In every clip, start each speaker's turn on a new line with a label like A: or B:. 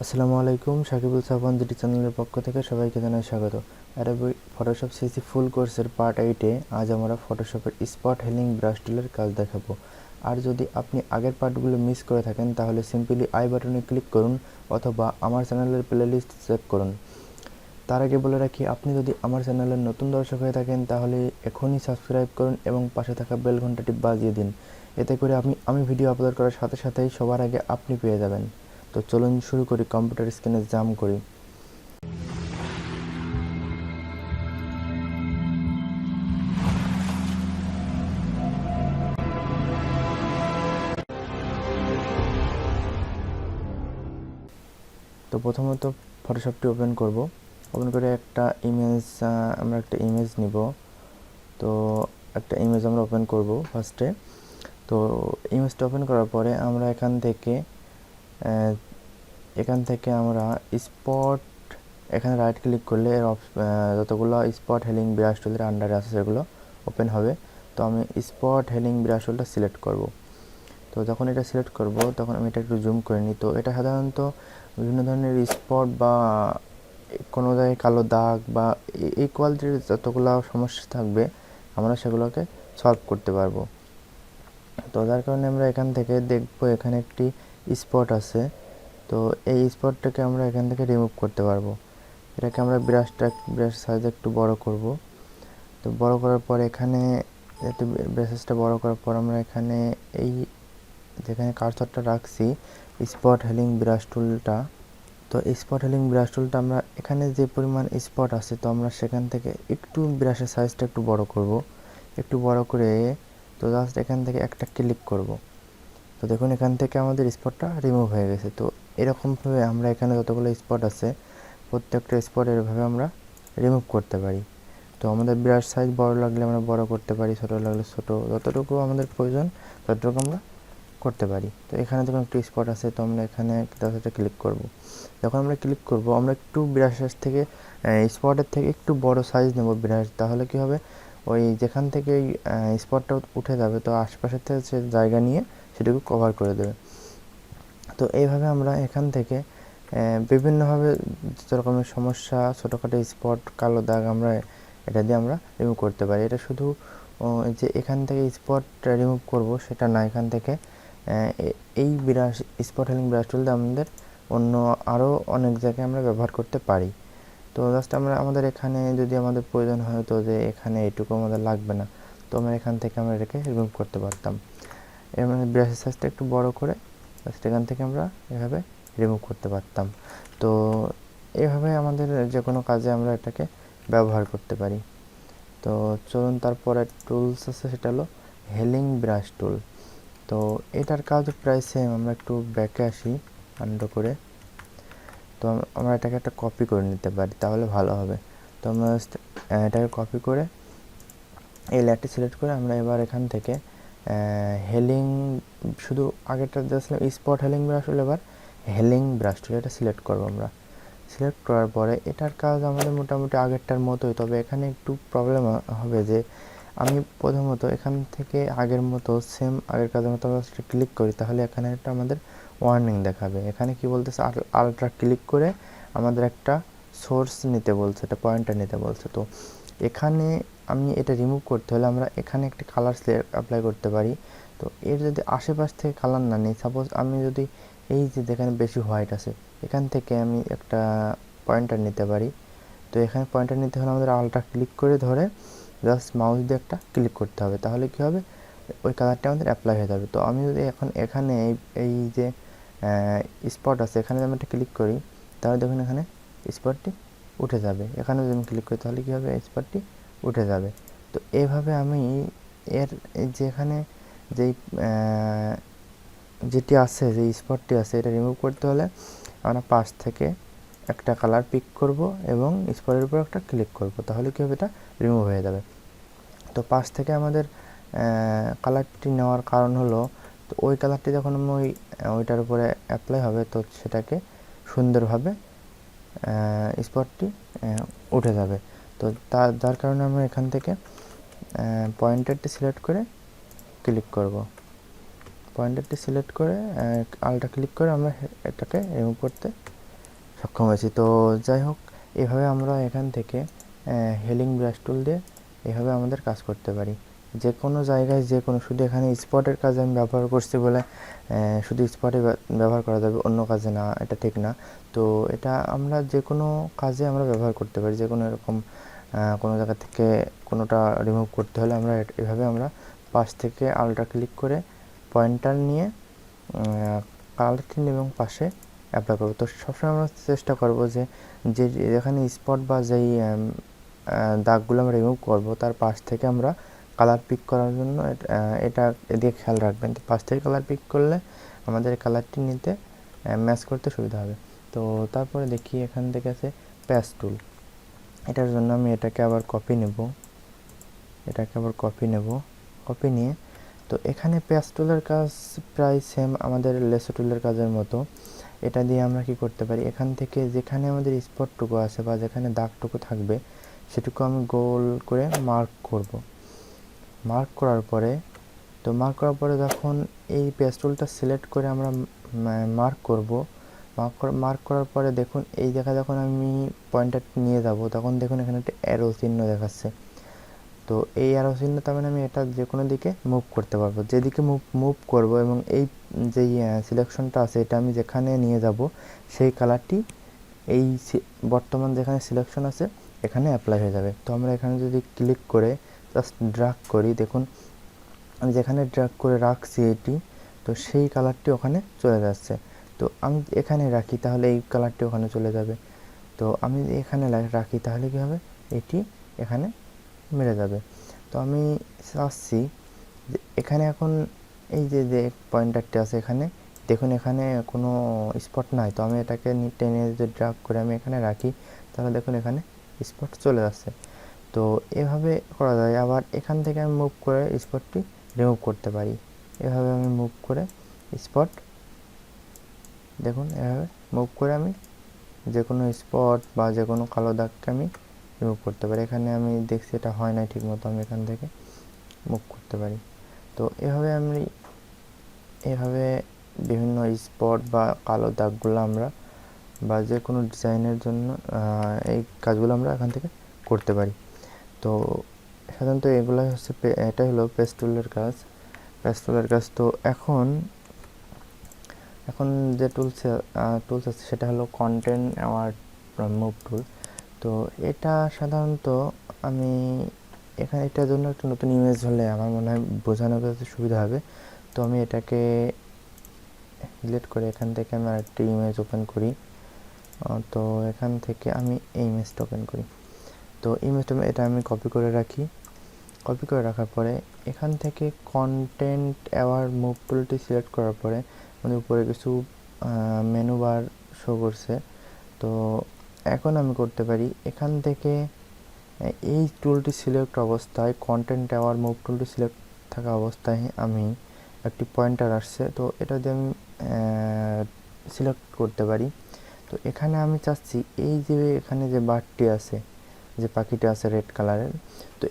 A: আসসালামু আলাইকুম, সাকিবুল সাফওয়ান জিডি চ্যানেলের পক্ষ থেকে সবাইকে জানাই স্বাগত। অ্যাডোবি ফটোশপ সিসি ফুল কোর্সের পার্ট 8-এ আজ আমরা ফটোশপের স্পট হিলিং ব্রাশ টুলের কাজ দেখাবো। আর যদি আপনি আগের পার্টগুলো মিস করে থাকেন তাহলে সিম্পলি আই বাটনে ক্লিক করুন অথবা আমার চ্যানেলের প্লেলিস্ট চেক করুন। তার আগে বলে রাখি, আপনি যদি আমার চ্যানেলের নতুন দর্শক হয়ে থাকেন তাহলে এখনই সাবস্ক্রাইব করুন এবং পাশে থাকা বেল ঘন্টাটি বাজিয়ে দিন। এতে করে আমি ভিডিও আপলোড করার সাথে সাথেই সবার আগে আপনি পেয়ে যাবেন। তো চলুন শুরু করি, কম্পিউটার স্ক্রিনে জাম করি। তো প্রথমত ফটোশপটি ওপেন করব। ওপেন করে আমরা একটা ইমেজ নিব। তো একটা ইমেজ আমরা ওপেন করব ফার্স্টে। তো ইমেজটা ওপেন করার পরে আমরা এখান থেকে আমরা স্পট, এখানে রাইট ক্লিক করলে যতগুলো স্পট হেলিং ব্রাশ টুলের আন্ডারে আছে সেগুলো ওপেন হবে। তো আমি স্পট হেলিং ব্রাশ টুলটা সিলেক্ট করব। তো যখন এটা সিলেক্ট করব তখন আমি এটা একটু জুম করে নিই। তো এটা সাধারণত বিভিন্ন ধরনের স্পট বা কোনো জায়গায় কালো দাগ বা এই কোয়ালিটির যতগুলো সমস্যা থাকবে আমরা সেগুলোকে সলভ করতে পারবো। তো যার কারণে আমরা এখান থেকে দেখব এখানে একটি স্পট আছে। তো এই স্পটটাকে আমরা এখান থেকে রিমুভ করতে পারবো। এটাকে আমরা ব্রাশ সাইজ একটু বড় করব। তো বড় করার পর এখানে ব্রাশটা বড় করার পর আমরা এখানে এই যেখানে কার্সরটা রাখছি স্পট হেলিং ব্রাশ টুলটা, তো স্পট হেলিং ব্রাশ টুলটা আমরা এখানে যে পরিমাণ স্পট আছে তো আমরা সেখান থেকে একটু ব্রাশের সাইজটা একটু বড় করব। একটু বড় করে তো জাস্ট এখান থেকে একটা ক্লিক করব। তো দেখুন এখান থেকে আমাদের স্পটটা রিমুভ হয়ে গেছে। তো এরকমভাবে আমরা এখানে যতগুলো স্পট আছে প্রত্যেকটা স্পট এভাবে আমরা রিমুভ করতে পারি। তো আমাদের ব্রাশ সাইজ বড় লাগলে আমরা বড় করতে পারি, ছোট লাগলে ছোট, যতটুকু আমাদের প্রয়োজন ততটুকু আমরা করতে পারি। তো এখানে যখন একটু স্পট আছে তো আমরা এখানে একটা ক্লিক করব। যখন আমরা ক্লিক করব আমরা একটু ব্রাশের থেকে স্পটের থেকে একটু বড় সাইজ নেব ব্রাশ, তাহলে কি হবে ওই যেখান থেকে স্পটটা উঠে যাবে তো আশপাশের থেকে সে জায়গা নিয়ে সেটাকে কভার করে দেবে। তো এইভাবে আমরা এখান থেকে বিভিন্নভাবে যত রকমের সমস্যা, ছোটোখাটো স্পট, কালো দাগ আমরা এটা দিয়ে আমরা রিমুভ করতে পারি। এটা শুধু যে এখান থেকে স্পট রিমুভ করব সেটা না, এখান থেকে এই স্পট হেলিং ব্রাশ টুল দিয়ে আমাদের অন্য আরও অনেক জায়গায় আমরা ব্যবহার করতে পারি। তো জাস্ট আমাদের এখানে যদি আমাদের প্রয়োজন হয় তো যে এখানে এইটুকু আমাদের লাগবে না, তো আমরা এখান থেকে আমরা এটাকে রিমুভ করতে পারতাম। এর মানে ব্রাশের সাইজটা একটু বড় করে জাস্ট এখান থেকে আমরা এভাবে রিমুভ করতে পারতাম। তো এভাবে আমাদের যে কোনো কাজে আমরা এটাকে ব্যবহার করতে পারি। তো চলুন তারপরে টুলস আছে, সেটা হলো হেলিং ব্রাশ টুল। তো এটার কাজ প্রায় সেম। আমরা একটু ব্যাকে আসি আন্ডু করে। তো আমরা এটাকে একটা কপি করে নিতে পারি, তাহলে ভালো হবে। তো আমরা এটাকে কপি করে এই লেয়ারটি সিলেক্ট করে আমরা এবার এখান থেকে হেলিং, শুধু আগেরটা দিয়েছিলাম স্পট হেলিং ব্রাশ টুল, এবার হেলিং ব্রাশ টুল এটা সিলেক্ট করবো আমরা। সিলেক্ট করার পরে এটার কাজ আমাদের মোটামুটি আগেরটার মতোই, তবে এখানে একটু প্রবলেম হবে যে আমি প্রথমত এখান থেকে আগের মতো সেম আগের কাজের মতো ক্লিক করি, তাহলে এখানে একটা আমাদের ওয়ার্নিং দেখাবে। এখানে কি বলতেছে, আলট্রা ক্লিক করে আমাদের একটা সোর্স নিতে বলছে, একটা পয়েন্টার নিতে বলছে। তো এখানে আমি এটা রিমুভ করতে হলে আমরা এখানে একটি কালার অ্যাপ্লাই করতে পারি। তো এর যদি আশেপাশ থেকে কালার না নিই, সাপোজ আমি যদি এই যে যেখানে বেশি হোয়াইট আছে এখান থেকে আমি একটা পয়েন্টার নিতে পারি। তো এখানে পয়েন্টার নিতে হলে আমাদের আলট্রা ক্লিক করে ধরে জাস্ট মাউস দিয়ে একটা ক্লিক করতে হবে, তাহলে কী হবে ওই কালারটা আমাদের অ্যাপ্লাই হয়ে যাবে। তো আমি যদি এখন এখানে এই যে স্পট আছে এখানে যদি আমি একটা ক্লিক করি তাহলে দেখুন এখানে স্পটটি উঠে যাবে। এখানে যদি আমি ক্লিক করি তাহলে কী হবে, স্পটটি উঠে যাবে। তো এইভাবে আমি এর যেখানে যেই যেটি আছে, যে স্পটটি আছে এটা রিমুভ করতে হলে আমরা পাশ থেকে একটা কালার পিক করব এবং স্পটের উপর একটা ক্লিক করব, তাহলে কী হবে, এটা রিমুভ হয়ে যাবে। তো পাশ থেকে আমাদের কালারটি নেওয়ার কারণ হলো, তো ওই কালারটি যখন আমি ওইটার উপরে অ্যাপ্লাই হবে তো সেটাকে সুন্দরভাবে স্পটটি উঠে যাবে। তো যার কারণে আমরা এখান থেকে পয়েন্টারটি সিলেক্ট করে ক্লিক করব। পয়েন্টারটি সিলেক্ট করে আলট্রা ক্লিক করে আমরা এটাকে রিমুভ করতে সক্ষম হয়েছি। তো যাই হোক, এভাবে আমরা এখান থেকে হেলিং ব্রাশ টুল দিয়ে এভাবে আমাদের কাজ করতে পারি যে কোনো জায়গায়, যে কোনো, শুধু এখানে স্পটের কাজে আমি ব্যবহার করছি বলে শুধু স্পটে ব্যবহার করা যাবে, অন্য কাজে না, এটা ঠিক না। তো এটা আমরা যে কোনো কাজে আমরা ব্যবহার করতে পারি। যে কোনো এরকম কোনো জায়গা থেকে কোনোটা রিমুভ করতে হলে আমরা এভাবে আমরা পাশ থেকে আলট্রা ক্লিক করে পয়েন্টার নিয়ে কালারটি এবং পাশে অ্যাপ্লাই করবো। তো সবসময় আমরা চেষ্টা করব যে যেখানে স্পট বা যেই দাগগুলো আমরা রিমুভ করব তার পাশ থেকে আমরা কালার পিক করার জন্য এটা এদিকে খেয়াল রাখবেন। তো পাশ থেকে কালার পিক করলে আমাদের কালারটি নিতে ম্যাচ করতে সুবিধা হবে। তো তারপরে দেখি এখান থেকে আছে প্যাচ টুল। এটার জন্য আমি এটাকে আবার কপি নেব, কপি নিয়ে তো এখানে প্যাচ টুলের কাজ প্রায় সেম আমাদের লেসো টুলের কাজের মতো। এটা দিয়ে আমরা কি করতে পারি, এখান থেকে যেখানে আমাদের স্পটটুকু আছে বা যেখানে দাগটুকু থাকবে সেটুকু আমি গোল করে মার্ক করব। মার্ক করার পরে যখন এই প্যাচ টুলটা সিলেক্ট করে আমরা মার্ক করব, মার্ক করার পরে দেখুন এই জায়গায় যখন আমি পয়েন্টার নিয়ে যাব তখন দেখুন এখানে একটা অ্যারো চিহ্ন দেখাচ্ছে। তো এই অ্যারো চিহ্ন তার মানে আমি এটা যে কোনো দিকে মুভ করতে পারবো, যেদিকে মুভ করব এবং এই যেই সিলেকশনটা আছে এটা আমি যেখানে নিয়ে যাব সেই কালারটি এই বর্তমান যেখানে সিলেকশন আছে এখানে অ্যাপ্লাই হয়ে যাবে। তো আমরা এখানে যদি ক্লিক করে জাস্ট ড্র্যাগ করি, দেখুন আমি যেখানে ড্র্যাগ করে রাখছি এটি, তো সেই কালারটি ওখানে চলে যাচ্ছে। তো আমি এখানে রাখি তাহলে এই কালারটি ওখানে চলে যাবে। তো আমি এখানে রাখি তাহলে কী হবে, এটি এখানে মেরে যাবে। তো আমি চাচ্ছি যে এখানে এখন এই যে পয়েন্টারটি আছে এখানে দেখুন এখানে কোনো স্পট নাই। তো আমি এটাকে টেনে যদি ড্র্যাগ করে আমি এখানে রাখি তাহলে দেখুন এখানে স্পট চলে আসছে। তো এভাবে করা যায়। আবার এখান থেকে আমি মুভ করে স্পটটি রিমুভ করতে পারি। এভাবে আমি মুভ করে স্পট, দেখুন এভাবে মুভ করে আমি যে কোনো স্পট বা যে কোনো কালো দাগকে আমি রিমুভ করতে পারি। এখানে আমি দেখছি এটা হয় না ঠিক মতো, আমি এখান থেকে মুভ করতে পারি। তো এভাবে বিভিন্ন স্পট বা কালো দাগগুলো আমরা বা যে কোনো ডিজাইনের জন্য এই কাজগুলো আমরা এখান থেকে করতে পারি। তো সাধারণত এগুলাই হচ্ছে, এটাই হলো পেজ টুলের কাজ। তো এখন যে টুলস আছে সেটা হলো কন্টেন্ট অ্যাওয়ার্ড মুভ টুল। তো এটা সাধারণত আমি এখানে এটার জন্য একটা নতুন ইমেজ হলে আমার মনে হয় বোঝানোর কাছে সুবিধা হবে। তো আমি এটাকে সিলেক্ট করে এখান থেকে আমি আরেকটি ইমেজ ওপেন করি। তো এখান থেকে আমি এই ইমেজটা ওপেন করি। তো ইমেজটা এটা আমি কপি করে রাখার পরে এখান থেকে কন্টেন্ট অ্যাওয়ার্ড মুভ টুলটি সিলেক্ট করার পরে আমাদের উপরে কিছু মেনু বার শো করছে। তো এখন আমি করতে পারি এখান থেকে এই টুলটি সিলেক্ট অবস্থায়, কন্টেন্ট অ্যাওয়ার্ড মুভ টুলটি সিলেক্ট থাকা অবস্থায় আমি একটি পয়েন্টার আসছে, তো এটা দিয়ে আমি সিলেক্ট করতে পারি। তো এখানে আমি চাচ্ছি এই যে এখানে যে বারটি আছে, যে পাখিটা আছে রেড কালারের, তো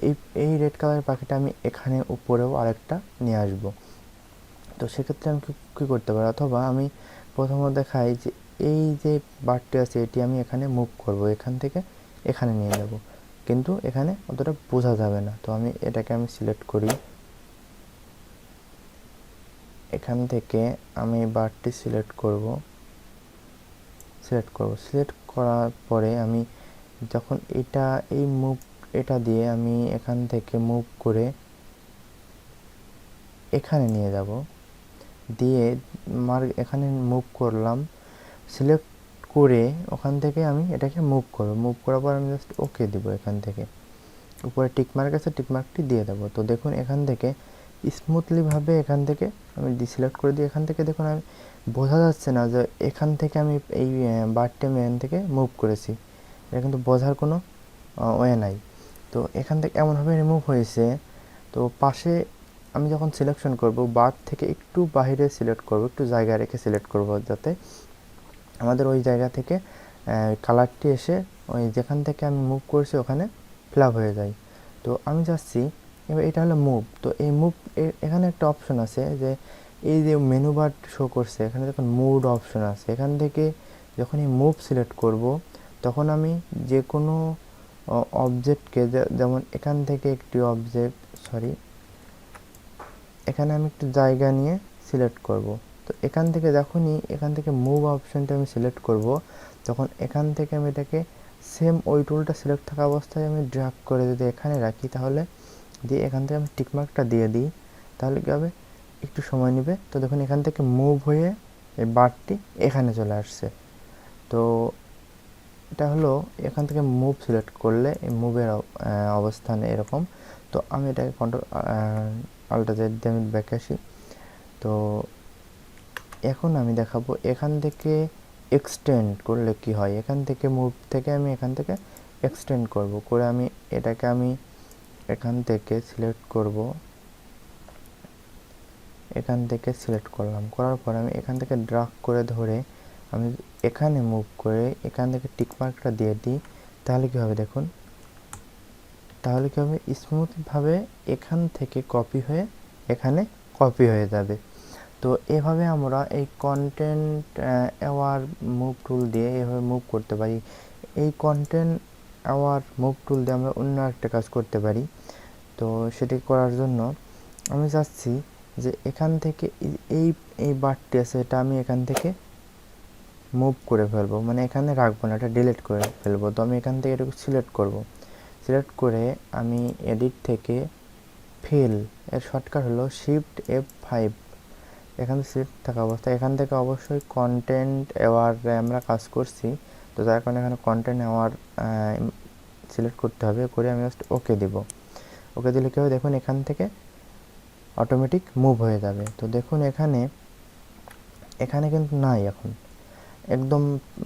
A: এই রেড কালারের পাখিটা আমি এখানে উপরেও আরেকটা নিয়ে আসব। তো সেক্ষেত্রে আমি কী করতে পারি, অথবা আমি প্রথমত দেখাই যে এই যে বারটি আছে এটি আমি এখানে মুভ করব, এখান থেকে এখানে নিয়ে যাব, কিন্তু এখানে অতটা বোঝা যাবে না। তো আমি এটাকে সিলেক্ট করি, এখান থেকে আমি বারটি সিলেক্ট করার পরে আমি যখন এটা দিয়ে আমি এখান থেকে মুভ করে এখানে নিয়ে যাব, দিয়ে এখানে মুভ করলাম, সিলেক্ট করে ওখান থেকে আমি এটাকে মুভ করার পর আমি জাস্ট ওকে দিব। এখান থেকে উপরে টিকমার্ক আছে, টিকমার্কটি দিয়ে দেবো। তো দেখুন এখান থেকে স্মুথলিভাবে এখান থেকে আমি সিলেক্ট করে দিই। এখান থেকে দেখুন আমি বোঝা যাচ্ছে না যে এখান থেকে আমি এই বারটি আমি এখান থেকে মুভ করেছি, এটা কিন্তু বোঝার কোনো ওয়ে নাই। তো এখান থেকে এমনভাবে রিমুভ হয়েছে। তো পাশে আমি যখন সিলেকশন করব বার থেকে একটু বাইরে সিলেক্ট করব, একটু জায়গা রেখে সিলেক্ট করব যাতে আমাদের ওই জায়গা থেকে কালারটি এসে ওই যেখান থেকে আমি মুভ করছি ওখানে ফিল আপ হয়ে যায়। তো আমি যাচ্ছি, এবার এটা হলো মুভ। তো এই মুভ এখানে একটা অপশন আছে যে এই যে মেনু বার শো করছে, এখানে দেখুন মুড অপশন আছে, এখান থেকে যখনই মুভ সিলেক্ট করব তখন আমি যে কোনো অবজেক্টকে, যেমন এখান থেকে একটি অবজেক্ট, এখানে আমি একটু জায়গা নিয়ে সিলেক্ট করব। তো এখান থেকে যখনই এখান থেকে মুভ অপশনটা আমি সিলেক্ট করব, তখন এখান থেকে আমি এটাকে সেম ওই টুলটা সিলেক্ট থাকা অবস্থায় আমি ড্র্যাগ করে যদি এখানে রাখি, তাহলে দিয়ে এখান থেকে আমি টিকমার্কটা দিয়ে দিই, তাহলে কী হবে, একটু সময় নেবে। তো দেখুন এখান থেকে মুভ হয়ে এই বারটি এখানে চলে আসছে। তো এটা হলো এখান থেকে মুভ সিলেক্ট করলে এই মুভের অবস্থানে এরকম। তো আমি এটাকে কন্ট্রোল আল্টা জেড দিয়ে আমি ব্যাকে আসি। তো এখন আমি দেখাবো এখান থেকে এক্সটেন্ড করলে কি হয়। এখান থেকে মুভ থেকে আমি এখান থেকে এক্সটেন্ড করব, করে আমি এটাকে আমি এখান থেকে সিলেক্ট করব, এখান থেকে সিলেক্ট করলাম, করার পর আমি এখান থেকে ড্র্যাগ করে ধরে আমি এখানে মুভ করে এখান থেকে টিকমার্কটা দিয়ে দিই, তাহলে কী হবে দেখুন, তাহলে কী হবে, স্মুথভাবে এখান থেকে কপি হয়ে এখানে কপি হয়ে যাবে। তো এভাবে আমরা এই কন্টেন্ট অ্যাওয়ার মুভ টুল দিয়ে এভাবে মুভ করতে পারি। এই কন্টেন্ট অ্যাওয়ার মুভ টুল দিয়ে আমরা অন্য একটা কাজ করতে পারি। তো সেটি করার জন্য আমি চাচ্ছি যে এখান থেকে এই এই বারটি আছে, এটা আমি এখান থেকে মুভ করে ফেলবো, মানে এখানে রাখবো না, এটা ডিলিট করে ফেলবো। তো আমি এখান থেকে এটাকে সিলেক্ট করব, সিলেক্ট করে আমি এডিট থেকে ফিল এর শর্টকাট হলো শিফট F5। এখানে সিলেক্ট থাকা অবস্থায় এখান থেকে অবশ্যই কন্টেন্ট অ্যাওয়ারে আমরা কাজ করছি, তো যার কারণে এখানে কন্টেন্ট অ্যাওয়ার সিলেক্ট করতে হবে, করে আমি জাস্ট ওকে দিব। ওকে দিলে কী হবে দেখুন, এখান থেকে অটোমেটিক মুভ হয়ে যাবে। তো দেখুন এখানে এখানে কিন্তু নাই, এখন একদম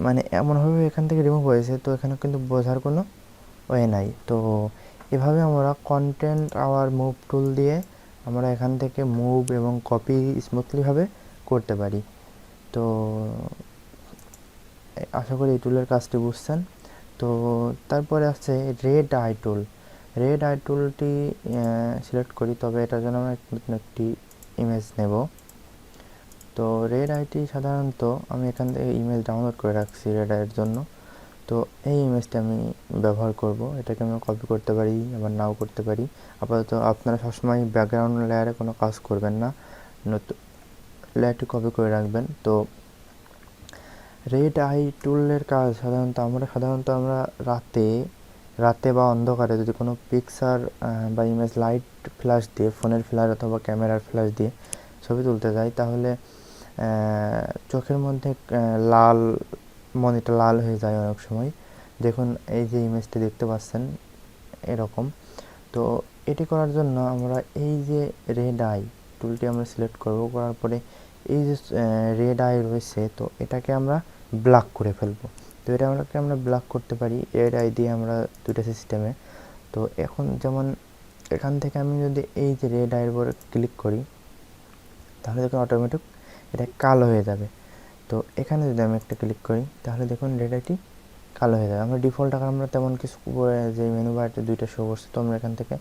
A: মানে এমনভাবে এখান থেকে রিমুভ হয়েছে, তো এখানে কিন্তু বোঝার কোনো ওয়ে নাই। তো এভাবে আমরা কন্টেন্ট আওয়ার মুভ টুল দিয়ে আমরা এখান থেকে মুভ এবং কপি স্মুথলিভাবে করতে পারি। তো আশা করি এই টুলের কাজটি বুঝছেন। তো তারপরে আছে রেড আই টুল। রেড আই টুলটি সিলেক্ট করি, তবে এটার জন্য আমরা নতুন একটি ইমেজ নেব। তো রেড আইটি সাধারণত আমি এখান থেকে ইমেজ ডাউনলোড করে রাখছি রেড আইয়ের জন্য। তো এই ইমেজটি আমি ব্যবহার করব। এটাকে আমি কপি করতে পারি, আবার নাও করতে পারি। আপাতত আপনারা সবসময় ব্যাকগ্রাউন্ড লেয়ারে কোনো কাজ করবেন না, নতুন লেয়ারটি কপি করে রাখবেন। তো রেড আই টুলের কাজ সাধারণত আমরা রাতে বা অন্ধকারে যদি কোনো পিকচার বা ইমেজ লাইট ফ্ল্যাশ দিয়ে, ফোনের ফ্ল্যাশ অথবা ক্যামেরার ফ্ল্যাশ দিয়ে ছবি তুলতে যাই, তাহলে চোখের মধ্যে লাল, মনিটা লাল হয়ে যায় অনেক সময়। দেখুন এই যে ইমেজটি দেখতে পাচ্ছেন এরকম। তো এটি করার জন্য আমরা এই যে রেড আই টুলটি আমরা সিলেক্ট করব, করার পরে এই যে রেড আই রয়েছে, তো এটাকে আমরা ব্ল্যাক করে ফেলবো। তো আমরা ব্ল্যাক করতে পারি রেড আই দিয়ে আমরা দুইটা সিস্টেমে। তো এখন যেমন এখান থেকে আমি যদি এই যে রেড আইয়ের উপর ক্লিক করি, তাহলে দেখুন অটোমেটিক এটা কালো হয়ে যাবে। তো এখানে যদি আমি একটা ক্লিক করি, তাহলে দেখুন রেড আইটি কালো হয়ে যাবে। আমরা ডিফল্ট আকার আমরা তেমন কিছু যে মেনু বারটি দুইটা শো করছে, তো আমরা এখান থেকে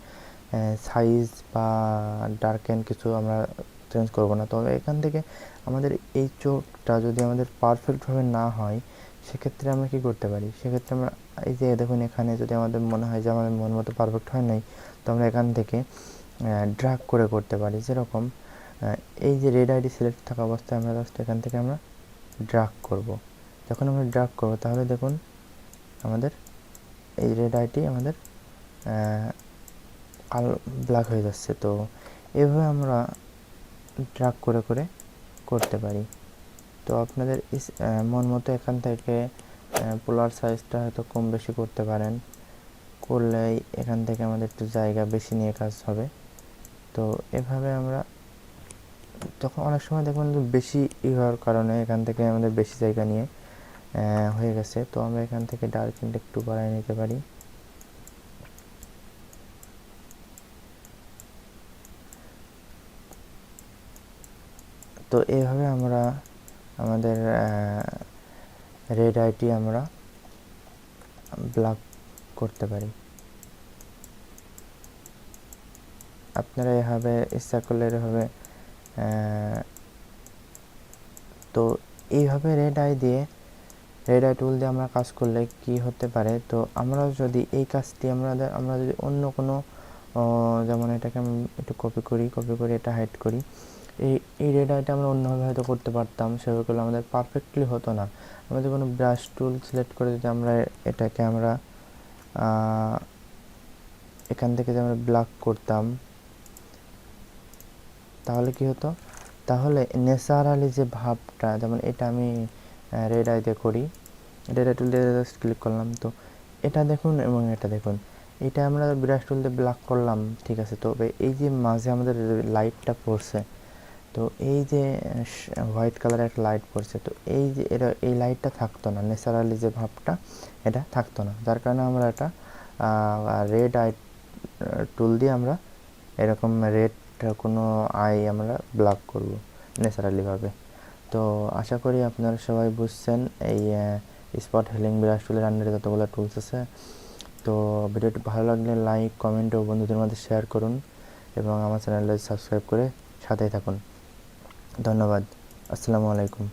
A: সাইজ বা ডার্কেন কিছু আমরা চেঞ্জ করব না। তবে এখান থেকে আমাদের এই চোখটা যদি আমাদের পারফেক্টভাবে না হয়, সেক্ষেত্রে আমরা কী করতে পারি, সেক্ষেত্রে আমরা এই যে দেখুন এখানে যদি আমাদের মনে হয় যে আমাদের মন মতো পারফেক্ট হয় নাই, তো আমরা এখান থেকে ড্র্যাগ করে করতে পারি। যেরকম এই যে রেড আইডি সিলেক্ট থাকা অবস্থায় আমরা জাস্ট এখান থেকে আমরা ড্র্যাগ করব। যখন আমরা ড্র্যাগ করব, তাহলে দেখুন আমাদের এই রেড আইটি আমাদের ব্ল্যাক হয়ে যাচ্ছে। তো এভাবে আমরা ড্র্যাগ করে করে করতে পারি। তো আপনাদের মন মতো এখান থেকে পোলার সাইজটা হয়তো কম বেশি করতে পারেন, করলেই এখান থেকে আমাদের একটু জায়গা বেশি নিয়ে কাজ হবে। তো এভাবে আমরা তখন অনেক সময় দেখবেন বেশি হওয়ার কারণে এখান থেকে আমাদের বেশি জায়গা নিয়ে হয়ে গেছে। তো আমরা এখান থেকে ডার্কেনটা একটু বাড়ায় নিতে পারি। তো এইভাবে আমরা আমাদের রেড আইটি আমরা ব্ল্যাক করতে পারি। আপনারা এভাবে ইচ্ছা করলে এভাবে তো এইভাবে রেড আই দিয়ে রেড আই টুল দিয়ে আমরা কাজ করলে কি হতে পারে, তো আমরা যদি এই কাজটি আমরা যদি অন্য কোনো যেমন এটাকে আমি একটু কপি করি এটা হাইড করি, এই রেড আইটা আমরা অন্যভাবে হয়তো করতে পারতাম, সেভাবে করলে আমাদের পারফেক্টলি হতো না। আমরা যে কোনো ব্রাশ টুল সিলেক্ট করে যদি আমরা এটাকে আমরা এখান থেকে যে আমরা ব্ল্যাক করতাম, তাহলে কি হতো, তাহলে ন্যাচারালি যে ভাবটা, যেমন এটা আমি রেড আই দিয়ে করি, রেড আই টুল দিয়ে জাস্ট ক্লিক করলাম, তো এটা দেখুন এবং এটা দেখুন, এটা আমরা ব্রাশ টুল দিয়ে ব্ল্যাক করলাম, ঠিক আছে, তবে এই যে মাঝে আমাদের লাইটটা পড়ছে, তো এই যে হোয়াইট কালারের একটা লাইট পড়ছে, তো এই যে এই লাইটটা থাকতো না, ন্যাচারালি যে ভাবটা এটা থাকতো না, যার কারণে আমরা এটা রেড আই টুল দিয়ে আমরা এরকম রেড কোনো আই আমরা ব্লক করব ন্যাচারালিভাবে। তো আশা করি আপনারা সবাই বুঝছেন এই স্পট হিলিং ব্রাশ টুলের আন্ডারে যতগুলো টুলস আছে। তো ভিডিওটি ভালো লাগলে লাইক, কমেন্ট ও বন্ধুদের মধ্যে শেয়ার করুন এবং আমার চ্যানেলটা সাবস্ক্রাইব করে সাথেই থাকুন। ধন্যবাদ। আসসালামু আলাইকুম।